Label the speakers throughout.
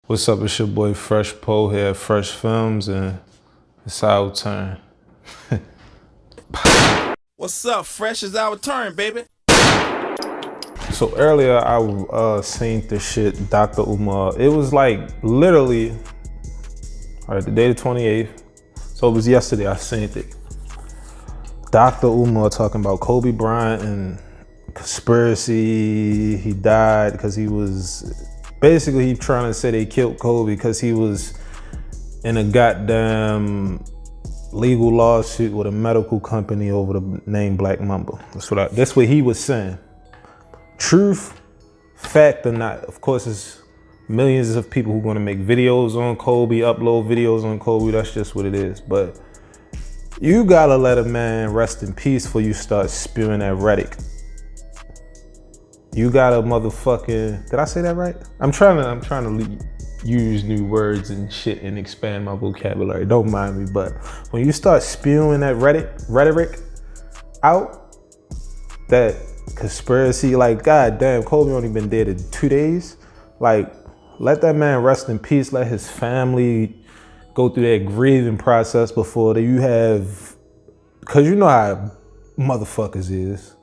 Speaker 1: What's up, it's your boy Fresh Poe here at Fresh Films, and it's our turn.
Speaker 2: What's up, Fresh? It's our turn, baby.
Speaker 1: So earlier I seen this shit, Dr. Umar. It was like literally, the day the 28th. So it was yesterday I seen it. Dr. Umar talking about Kobe Bryant and conspiracy. He died because he was, basically he trying to say they killed Kobe because he was in a goddamn legal lawsuit with a medical company over the name Black Mamba. That's what he was saying. Truth, fact or not, of course it's millions of people who are gonna make videos on Kobe, upload videos on Kobe, that's just what it is. But you gotta let a man rest in peace before you start spewing that rhetoric. You gotta motherfucking, did I say that right? I'm trying to use new words and shit and expand my vocabulary, don't mind me, but when you start spewing that rhetoric out, that conspiracy, like goddamn, Kobe only been dead in 2 days. Like, let that man rest in peace, let his family go through that grieving process before you have, cause you know how motherfuckers is.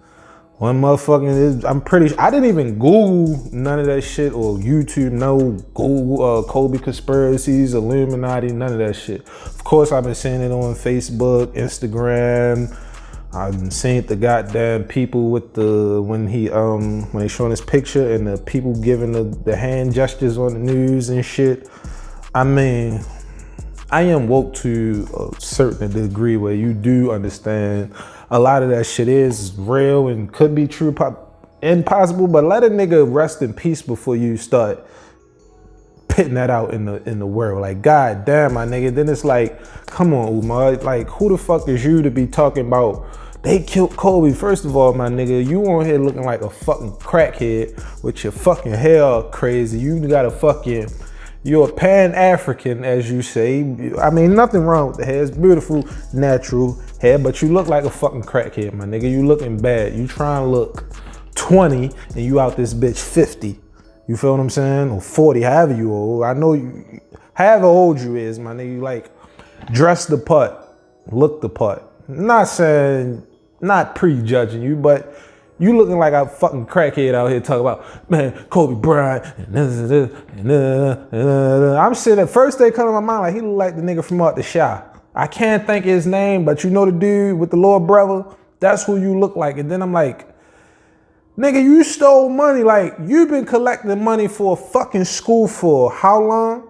Speaker 1: One motherfucking is, I'm pretty sure, I didn't even Google none of that shit or YouTube, no Google Kobe conspiracies, Illuminati, none of that shit. Of course, I've been seeing it on Facebook, Instagram. I've been seeing the goddamn people with the, when they showing his picture and the people giving the hand gestures on the news and shit. I mean, I am woke to a certain degree where you do understand a lot of that shit is real and could be true and possible, but let a nigga rest in peace before you start putting that out in the world. Like, god damn, my nigga. Then it's like, come on, Umar. Like, who the fuck is you to be talking about they killed Kobe? First of all, my nigga, you on here looking like a fucking crackhead with your fucking hair crazy. You got a fucking, you're a Pan-African, as you say. I mean, nothing wrong with the hair. It's beautiful, natural hair, but you look like a fucking crackhead, my nigga. You looking bad. You trying to look 20 and you out this bitch 50. You feel what I'm saying? Or 40, however you old. I know you, however old you is, my nigga, you like dress the part, look the part. Not saying, not prejudging you, but you looking like a fucking crackhead out here talking about, man, Kobe Bryant, and I'm sitting at first they come to my mind like he look like the nigga from out the Shy. I can't think of his name, but you know the dude with the little brother? That's who you look like. And then I'm like, nigga, you stole money. Like, you've been collecting money for a fucking school for how long?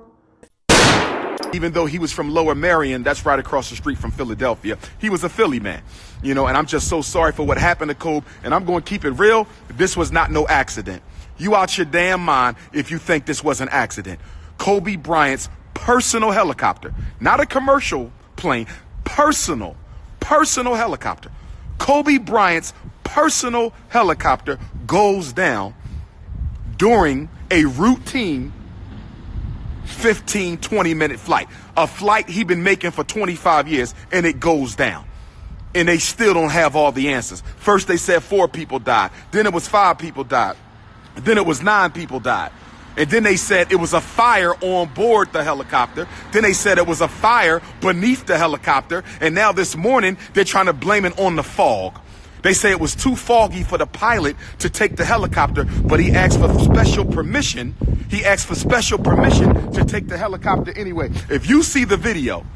Speaker 3: Even though he was from Lower Merion, that's right across the street from Philadelphia, he was a Philly man, you know, and I'm just so sorry for what happened to Kobe, and I'm going to keep it real. This was not no accident. You out your damn mind if you think this was an accident. Kobe Bryant's personal helicopter, not a commercial plane, personal helicopter. Kobe Bryant's personal helicopter goes down during a routine 15, 20-minute flight. A flight he been making for 25 years, and it goes down. And they still don't have all the answers. First they said 4 people died. Then it was 5 people died. Then it was 9 people died. And then they said it was a fire on board the helicopter. Then they said it was a fire beneath the helicopter. And now this morning, they're trying to blame it on the fog. They say it was too foggy for the pilot to take the helicopter, but he asked for special permission. He asked for special permission to take the helicopter anyway. If you see the video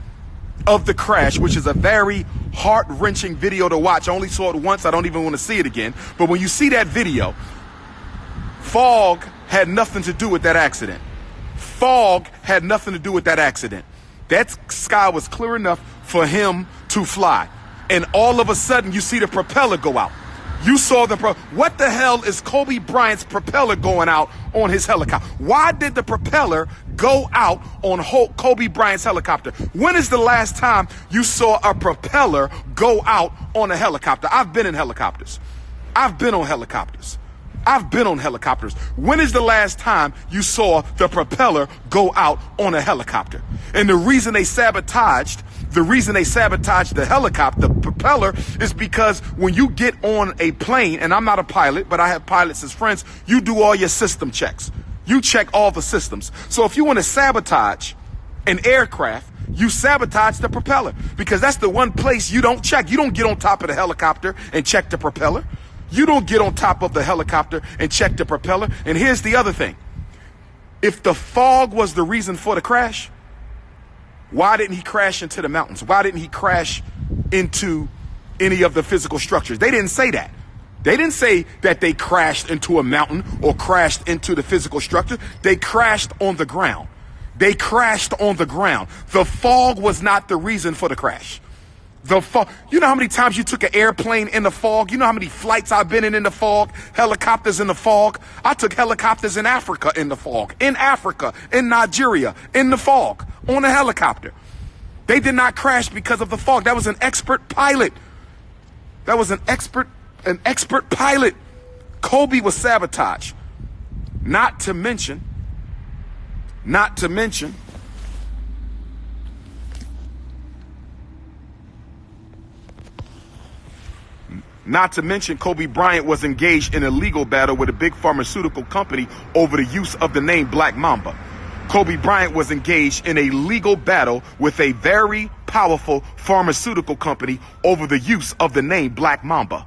Speaker 3: of the crash, which is a very heart-wrenching video to watch, I only saw it once, I don't even want to see it again. But when you see that video, fog had nothing to do with that accident. Fog had nothing to do with that accident. That sky was clear enough for him to fly. And all of a sudden, you see the propeller go out. You saw what the hell is Kobe Bryant's propeller going out on his helicopter? Why did the propeller go out on Kobe Bryant's helicopter? When is the last time you saw a propeller go out on a helicopter? I've been in helicopters. I've been on helicopters. When is the last time you saw the propeller go out on a helicopter? And the reason they sabotaged the helicopter, the propeller, is because when you get on a plane, and I'm not a pilot, but I have pilots as friends, you do all your system checks. You check all the systems. So if you want to sabotage an aircraft, you sabotage the propeller, because that's the one place you don't check. You don't get on top of the helicopter and check the propeller. You don't get on top of the helicopter and check the propeller. And here's the other thing. If the fog was the reason for the crash, why didn't he crash into the mountains? Why didn't he crash into any of the physical structures? They didn't say that. They didn't say that they crashed into a mountain or crashed into the physical structure. They crashed on the ground. They crashed on the ground. The fog was not the reason for the crash. The fog. You know how many times you took an airplane in the fog? You know how many flights I've been in the fog? Helicopters in the fog. I took helicopters in Africa in the fog. In Africa, in Nigeria, in the fog, on a helicopter. They did not crash because of the fog. That was an expert pilot. That was an expert pilot. Kobe was sabotaged. Not to mention, Kobe Bryant was engaged in a legal battle with a big pharmaceutical company over the use of the name Black Mamba. Kobe Bryant was engaged in a legal battle with a very powerful pharmaceutical company over the use of the name Black Mamba.